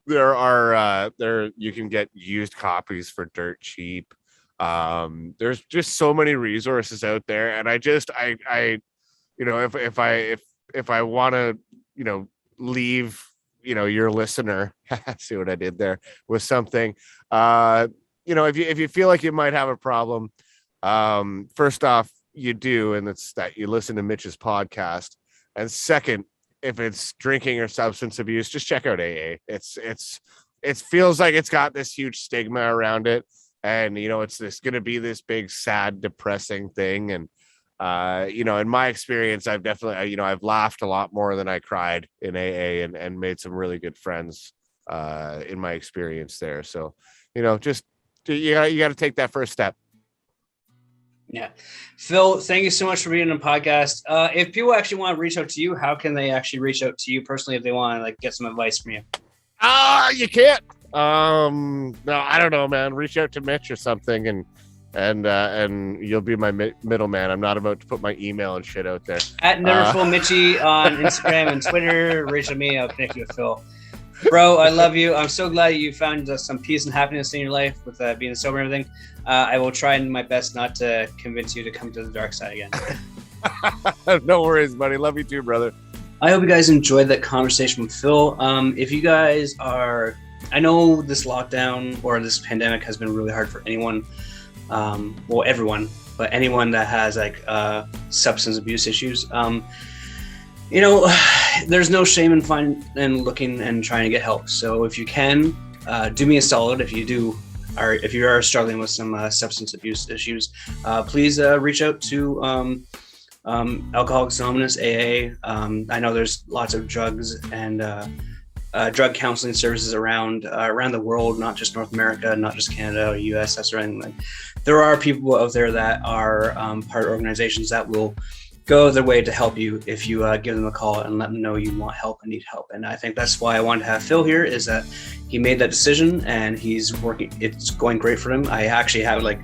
B: You can get used copies for dirt cheap. There's just so many resources out there, and I you know, if I want to, you know, leave, you know, your listener, see what I did there, with something, you know, if you feel like you might have a problem, first off, you do, and it's that you listen to Mitch's podcast. And second, if it's drinking or substance abuse, just check out AA. It feels like it's got this huge stigma around it, and you know, it's going to be this big, sad, depressing thing. And you know, in my experience, I've definitely, you know, I've laughed a lot more than I cried in AA, and made some really good friends in my experience there. So, you know, just you got to take that first step.
A: Yeah. Phil, thank you so much for being on the podcast. If people actually want to reach out to you, how can they actually reach out to you personally if they want to like get some advice from you?
B: You can't. No, I don't know, man. Reach out to Mitch or something, and you'll be my middleman. I'm not about to put my email and shit out there.
A: At NeverFullMitchy on Instagram and Twitter. Reach out to me. I'll connect you with Phil. Bro, I love you. I'm so glad you found some peace and happiness in your life with being sober and everything. I will try my best not to convince you to come to the dark side again.
B: No worries, buddy. Love you too, brother.
A: I hope you guys enjoyed that conversation with Phil. If you guys are, I know this lockdown or this pandemic has been really hard for anyone. Well, everyone, but anyone that has like substance abuse issues. You know, there's no shame in finding and looking and trying to get help. So if you can, do me a solid. If you are struggling with some substance abuse issues, please reach out to Alcoholics Anonymous, AA. I know there's lots of drugs and drug counseling services around the world, not just North America, not just Canada or US. That's right. Like, there are people out there that are part of organizations that will go their way to help you if you give them a call and let them know you want help and need help. And I think that's why I wanted to have Phil here, is that he made that decision and he's working. It's going great for him. I actually have like,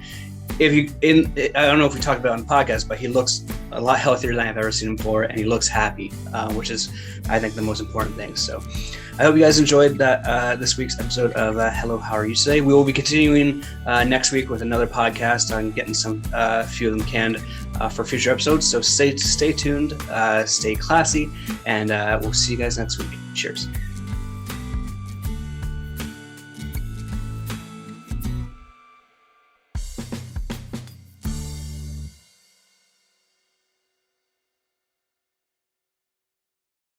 A: I don't know if we talked about it on the podcast, but he looks a lot healthier than I've ever seen him before, and he looks happy, which is, I think, the most important thing. So I hope you guys enjoyed that this week's episode of Hello, How Are You Today? We will be continuing next week with another podcast on getting some few of them canned for future episodes. So stay tuned, stay classy, and we'll see you guys next week. Cheers.